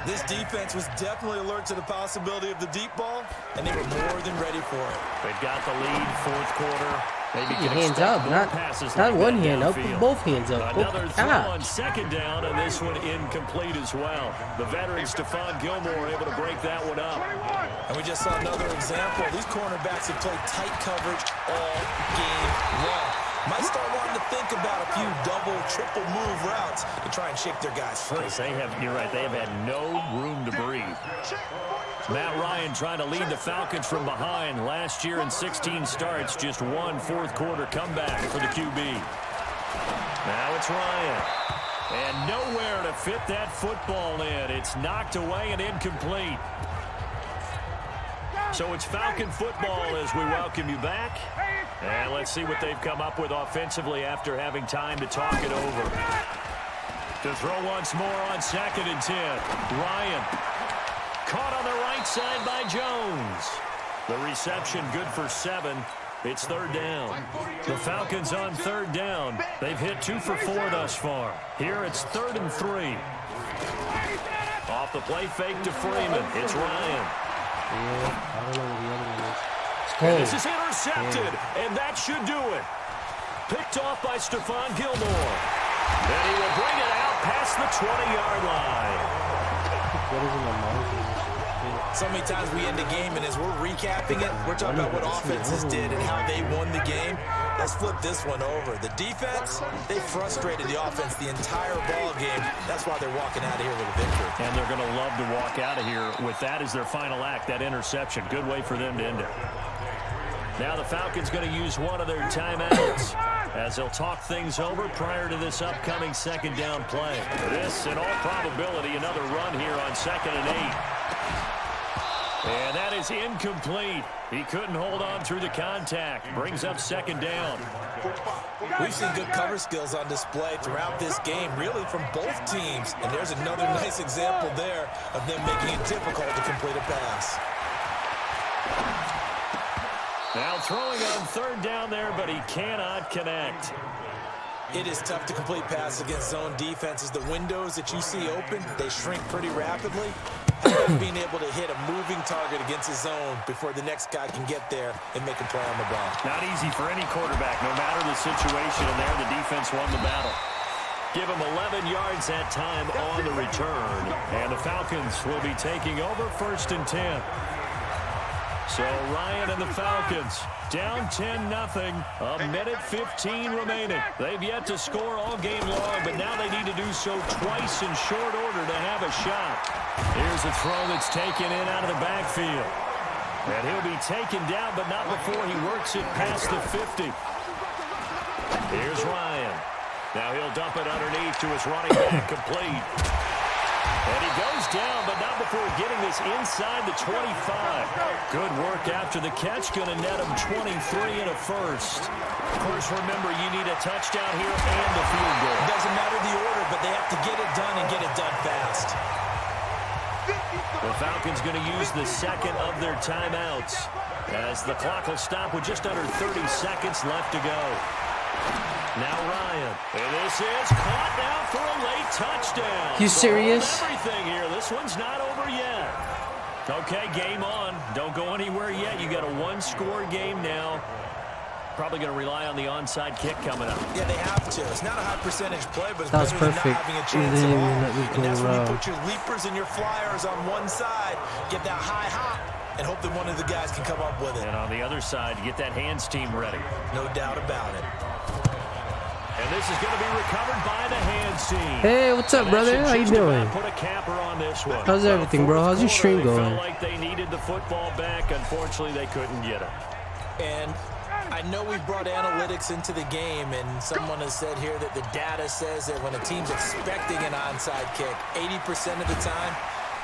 This defense was definitely alert to the possibility of the deep ball, and they were more than ready for it. They've got the lead, 4th quarter. Maybe your hands up, not like one hand up, both hands up. Another throw on second down, and this one incomplete as well. The veteran Stephon Gilmore able to break that one up. And we just saw another example. These cornerbacks have played tight coverage all game long. Might start wanting to think about a few double, triple move routes to try and shake their guys free. You're right, they have had no room to breathe. Matt Ryan trying to lead the Falcons from behind. Last year in 16 starts, just 1 4th quarter comeback for the QB. Now it's Ryan. And nowhere to fit that football in. It's knocked away and incomplete. So it's Falcon football as we welcome you back. And let's see what they've come up with offensively after having time to talk it over. To throw once more on 2nd and 10. Ryan. Caught on the right side by Jones. The reception good for 7. It's 3rd down. The Falcons on 3rd down. They've hit 2 for 4 thus far. Here it's 3rd and 3. Off the play fake to Freeman. It's Ryan. Yeah, I don't know what the other one is. It's And cold. this is intercepted, and that should do it. Picked off by Stephon Gilmore. And he will bring it out past the 20-yard line. What is in my mind? So many times we end the game, and as we're recapping it, we're talking about what offenses did and how they won the game. Let's flip this one over. The defense, they frustrated the offense the entire ball game. That's why they're walking out of here with a victory. And they're going to love to walk out of here with that as their final act, that interception. Good way for them to end it. Now the Falcons going to use one of their timeouts as they'll talk things over prior to this upcoming second down play. This, in all probability, another run here on 2nd and 8. And that is incomplete. He couldn't hold on through the contact. Brings up 2nd down. We've seen good cover skills on display throughout this game, really from both teams. And there's another nice example there of them making it difficult to complete a pass. Now throwing on 3rd down there, but he cannot connect. It is tough to complete passes against zone defenses. The windows that you see open, they shrink pretty rapidly. Being able to hit a moving target against a zone before the next guy can get there and make a play on the ball. Not easy for any quarterback, no matter the situation, and there the defense won the battle. Give him 11 yards that time on the return. And the Falcons will be taking over 1st and 10. So Ryan and the Falcons down 10-0. A minute 15 remaining. They've yet to score all game long, but now they need to do so twice in short order to have a shot. Here's a throw that's taken in out of the backfield. And he'll be taken down, but not before he works it past the 50. Here's Ryan. Now he'll dump it underneath to his running back, complete. And he goes down, but not before getting this inside the 25. Good work after the catch. Going to net him 23 and a first. Of course, remember, you need a touchdown here and a field goal. It doesn't matter the order, but they have to get it done and get it done fast. The Falcons going to use the 2nd of their timeouts as the clock will stop with just under 30 seconds left to go. Now Ryan, and this is caught now for a late touchdown. You serious? Everything here. This one's not over yet. Okay, game on. Don't go anywhere yet. You got a 1-score game now. Probably going to rely on the onside kick coming up. Yeah, they have to. It's not a high percentage play, but it's That was better than perfect. not having a chance at all. Let me And that's go when you put your leapers and your flyers on one side, get that high hop, and hope that one of the guys can come up with it. And on the other side, get that hands team ready. No doubt about it. And this is going to be recovered by the hands team. Hey, what's up, brother? How you doing? Put a capper on this one. How's everything, bro? How's your stream going? Felt like they needed the football back. Unfortunately, they couldn't get it. And I know we've brought analytics into the game, and someone has said here that the data says that when a team's expecting an onside kick, 80% of the time,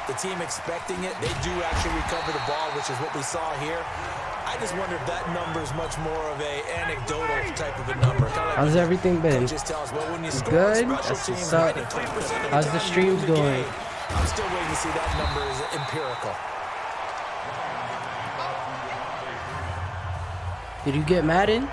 the team expecting it, they do actually recover the ball, which is what we saw here. I just wonder if that number is much more of a anecdotal type of a number. Like how's everything been? just tell us, well, when you score Good? special That's teams, what's up. 93% of How's time the you streams win the going? game. I'm still waiting to see that number is empirical. Did you get Madden?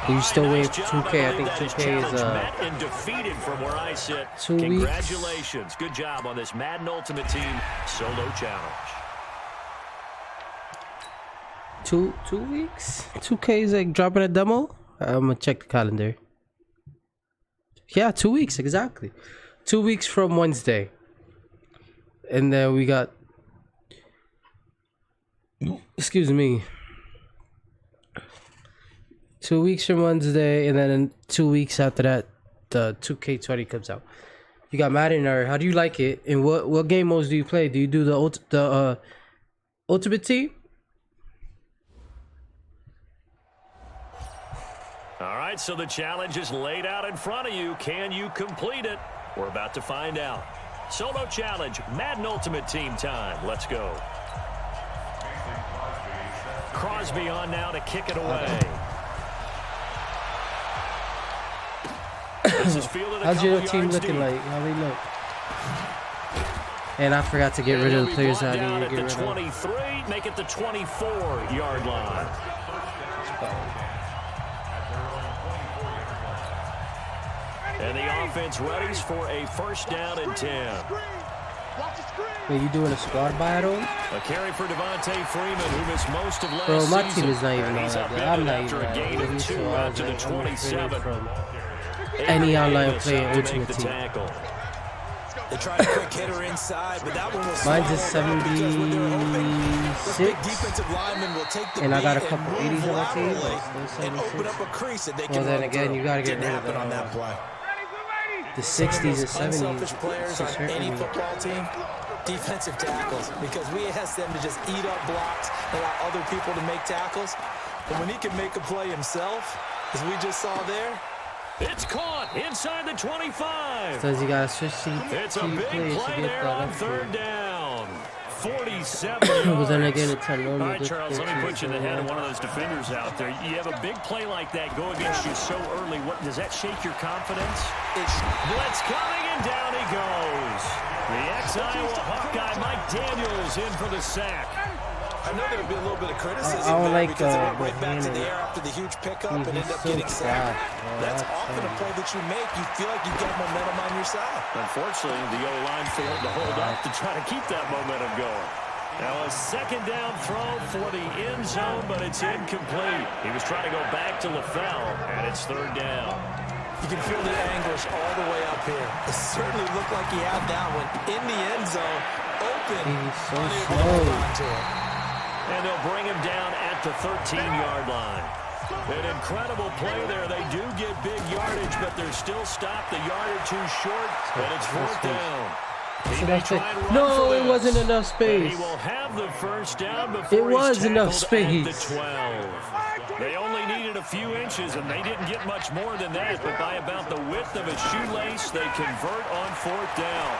Are you still waiting for 2K? I think 2K is met and defeated from where I sit. 2 weeks. Congratulations. Good job on this Madden Ultimate Team solo challenge. 2 weeks? 2K is like dropping a demo? I'm gonna check the calendar. Yeah, 2 weeks, exactly. 2 weeks from Wednesday. And then we got, excuse me, 2 weeks from Wednesday, and then in 2 weeks after that, the 2K20 comes out. You got Madden, or how do you like it? And what game modes do you play? Do you do the Ultimate Team? All right, so the challenge is laid out in front of you. Can you complete it? We're about to find out. Solo challenge, Madden Ultimate Team time. Let's go. Crosby on now to kick it away. This is fielded a How's your couple team yards looking deep. like? How they look? And I forgot to get rid of the players that I down needed to at get the rid of. 23, make it the 24-yard line. And the offense readies for a first down and 10. Watch the screen. Wait, you doing a squad battle? A carry for Devontae Freeman, who missed most of last Bro, my season. team is not even And all he's that good. upended I'm not after even a gain that of good. 2 So out to the I'm afraid 27. from any online player to make ultimate the team. tackle. They tried a quick hitter inside, but that one was Mine's a swallowed up because what they're hoping, this big 76. defensive lineman will take the And I got a beat couple and 80s move on my team, but laterally still and open 76. up a crease that they Well, can then run again, through. you gotta get Didn't rid of happen on the, that play. the Some of 60s those and 70s. unselfish players It's on just any hurting me. football team, defensive tackles, because we ask them to just eat up blocks and allow other people to make tackles. But when he can make a play himself, as we just saw there, It's caught inside the 25. Says you gotta switch It's a to big players to play get there that on up third there. down. 47 yards. But then again, it's a All normal right, Charles, let me put you in the head of difficulty, one of those defenders out there. You have a big play like that go against you so early. What does that shake your confidence? Blitz coming, and down he goes. The ex-Iowa Hawkeye Mike Daniels in for the sack. I know there would be a little bit of criticism I don't there like, because it went right the back to handle. the air after the huge pickup and He's ended up so getting sacked. fast, bro. That's That's often a funny. play that you make. You feel like you've got momentum on your side. Unfortunately, the O-line failed to hold up to try to keep that momentum going. Now a second down throw for the end zone, but it's incomplete. He was trying to go back to LaFell, and it's third down. You can feel the anguish all the way up here. It certainly looked like he had that one in the end zone, open. He's so unable to hold slow. on to it. And they'll bring him down at the 13-yard line. An incredible play there. They do get big yardage, but they're still stopped a yard or two short, and it's fourth down. He may enough try space. and run No, for it this, wasn't enough but he space. will have the first down before It was he's enough tackled at the space. 12. They only needed a few inches, and they didn't get much more than that, but by about the width of a shoelace, they convert on fourth down.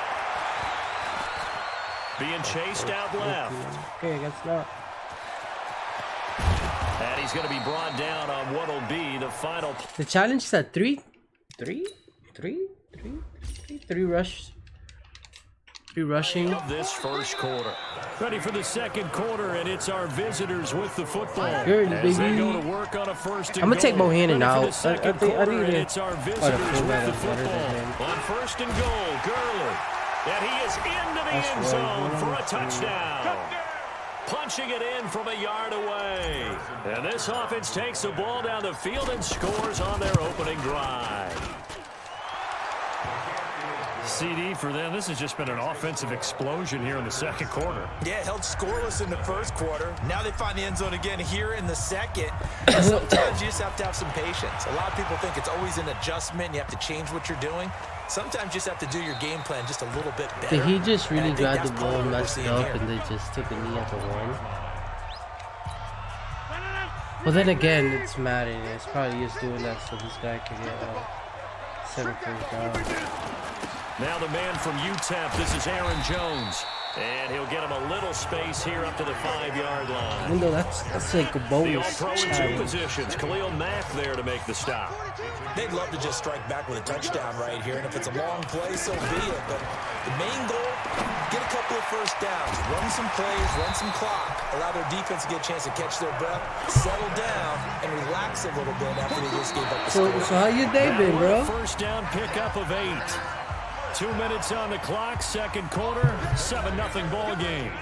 Being chased out left. Okay, I guess not. And he's going to be brought down on what will be the final. The challenge is at three rushing. Of this first quarter. Ready for the second quarter, and it's our visitors with the football. Good, as they baby. go to work on a first and I'm gonna take goal. Bohannon Ready for out. the second I think quarter, and to- it's our the visitors fullback with the is better than him. football. On first and goal, Gurley. And he is into the That's end right. zone for a touchdown. Punching it in from a yard away. And this offense takes the ball down the field and scores on their opening drive. CD for them. This has just been an offensive explosion here in the second quarter. Yeah, held scoreless in the first quarter. Now they find the end zone again here in the second. And sometimes you just have to have some patience. A lot of people think it's always an adjustment. You have to change what you're doing. Sometimes you just have to do your game plan just a little bit better. Did he just And I really think grab that's the part ball, of what we're messed seeing up, here. and they just took a knee at the one? Well, then again, it's Madden. It's probably just doing that so this guy can get 7 first down. Now the man from UTEP, this is Aaron Jones. And he'll get him a little space here up to the 5-yard line. Even though that's like a The bonus. All-Pro in two positions. Khalil Mack there to make the stop. They'd love to just strike back with a touchdown right here, and if it's a long play, so be it. But the main goal, get a couple of first downs, run some plays, run some clock, allow their defense to get a chance to catch their breath, settle down, and relax a little bit after they just gave up the So score. how your day been, bro? First down pickup of 8. 2 minutes on the clock, second quarter, 7-0 ball game.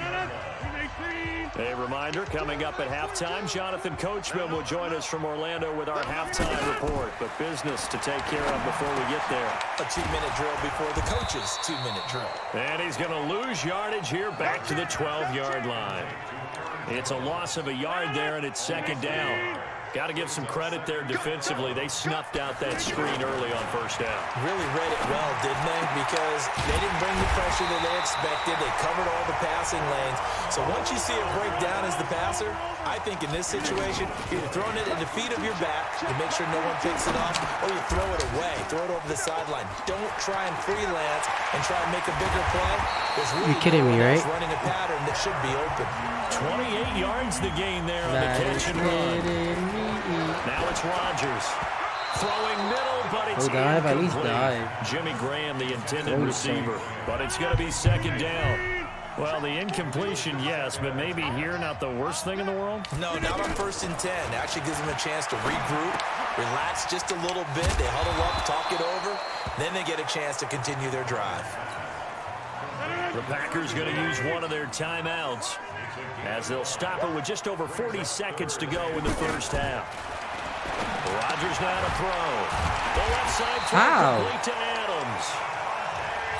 A reminder, coming up at halftime, Jonathan Coachman will join us from Orlando with our halftime report. But business to take care of before we get there. A 2-minute drill before the coach's 2-minute drill. And he's going to lose yardage here back to the 12-yard line. It's a loss of a yard there, and it's second down. Got to give some credit there defensively. They snuffed out that screen early on first down. Really read it well, didn't they? Because they didn't bring the pressure that they expected. They covered all the passing lanes. So once you see it break down as the passer, I think in this situation, you're throwing it at the feet of your back to make sure no one picks it up, or you throw it away, throw it over the sideline. Don't try and freelance and try and make a bigger play. There's really You're kidding me, right? running a pattern that should be open. 28 yards the gain there on the That catch is and run. kidding me. Now it's Rodgers. Throwing middle, but it's Oh, dive, at least incomplete. dive. Jimmy Graham, the intended Oh, receiver. But it's going to be second down. Well, the incompletion, yes, but maybe here not the worst thing in the world? No, not on 1st and 10. Actually gives them a chance to regroup, relax just a little bit. They huddle up, talk it over. Then they get a chance to continue their drive. The Packers going to use one of their timeouts as they'll stop it with just over 40 seconds to go in the first half. Rodgers now to throw. The left side throw complete to Adams.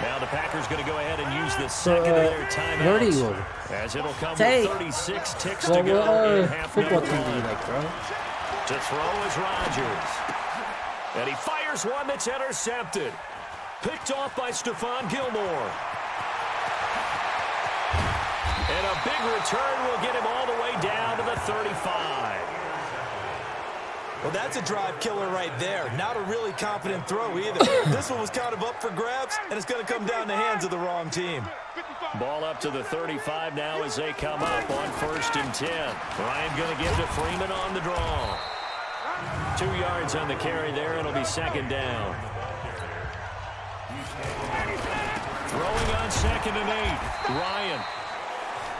Now the Packers going to go ahead and use the second of their timeouts as it'll come with 36 ticks to go in half number one. To throw is Rodgers. And he fires one that's intercepted. Picked off by Stephon Gilmore. And a big return will get him all the way down to the 35. Well, that's a drive killer right there. Not a really confident throw either. This one was kind of up for grabs, and it's going to come down the hands of the wrong team. Ball up to the 35 now as they come up on 1st and 10. Ryan going to give to Freeman on the draw. 2 yards on the carry there, and it'll be 2nd down. Throwing on 2nd and 8, Ryan.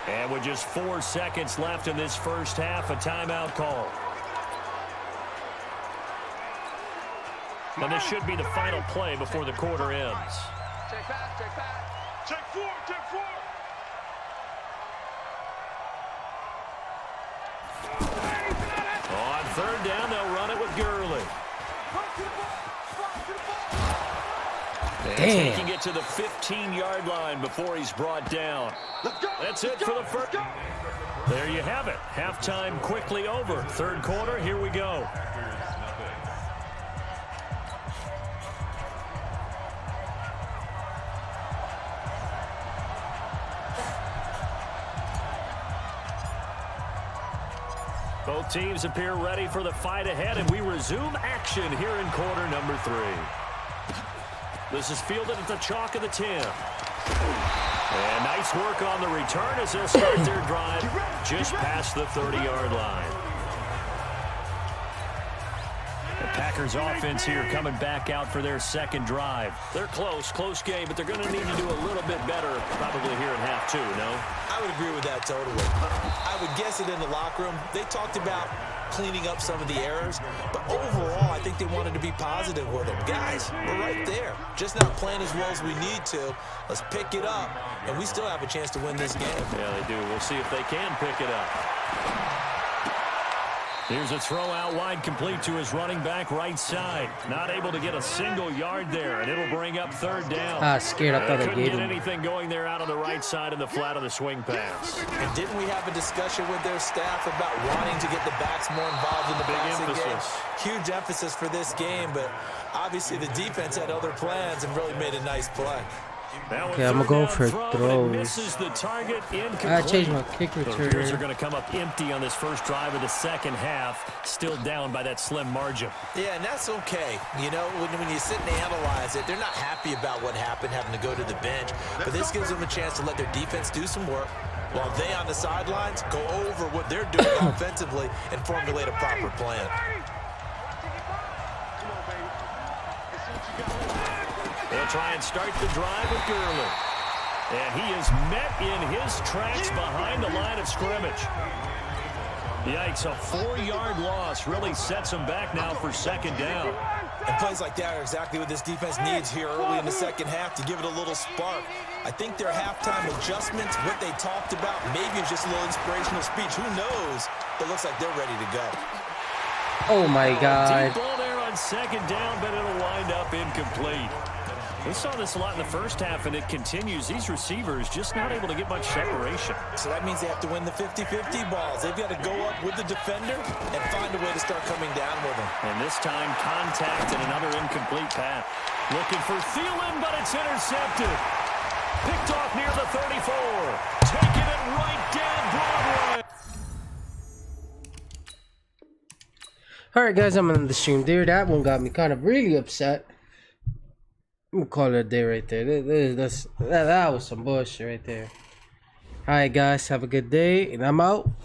And with just 4 seconds left in this first half, a timeout call. And this should be the final play before the quarter ends. Take back, take back. Take 4, take 4. On 3rd down, they'll run it with Gurley. And taking it to the 15-yard line before he's brought down. That's it for the first. There you have it. Halftime quickly over. 3rd quarter, here we go. Both teams appear ready for the fight ahead, and we resume action here in quarter number 3. This is fielded at the chalk of the 10. And nice work on the return as they'll start their drive just past the 30-yard line. The Packers offense here coming back out for their 2nd drive. They're close game, but they're going to need to do a little bit better probably here in half 2, no? I would agree with that totally. I would guess it in the locker room. They talked about cleaning up some of the errors, but overall, I think they wanted to be positive with them. Guys, we're right there. Just not playing as well as we need to. Let's pick it up, and we still have a chance to win this game. Yeah, they do. We'll see if they can pick it up. Here's a throw out wide, complete to his running back right side. Not able to get a single yard there, and it'll bring up 3rd down. Scared. I thought I couldn't gave get him anything going there out on the right side of the flat of the swing pass. And didn't we have a discussion with their staff about wanting to get the backs more involved in the passing game? Huge emphasis for this game, but obviously the defense had other plans and really made a nice play. Okay, I'm gonna go for throws. Misses the target, I changed my kick returner. Bears are going to come up empty on this first drive of the 2nd half, still down by that slim margin. Yeah, and that's okay. You know, when you sit and analyze it, they're not happy about what happened, having to go to the bench. But this gives them a chance to let their defense do some work, while they on the sidelines go over what they're doing offensively and formulate a proper plan. They'll try and start the drive with Gurley. And he is met in his tracks behind the line of scrimmage. Yikes, a 4-yard loss really sets him back now for 2nd down. And plays like that are exactly what this defense needs here early in the 2nd half to give it a little spark. I think their halftime adjustments, what they talked about, maybe it's just a little inspirational speech. Who knows? But it looks like they're ready to go. Oh, my God. Deep ball there on 2nd down, but it'll wind up incomplete. We saw this a lot in the first half, and it continues. These receivers just not able to get much separation. So that means they have to win the 50-50 balls. They've got to go up with the defender and find a way to start coming down with them. And this time, contact and another incomplete pass. Looking for Thielen, but it's intercepted. Picked off near the 34. Taking it right down Broadway. All right, guys, I'm on the stream there. That one got me kind of really upset. We'll call it a day right there. That was some bullshit right there. All right, guys, have a good day, and I'm out.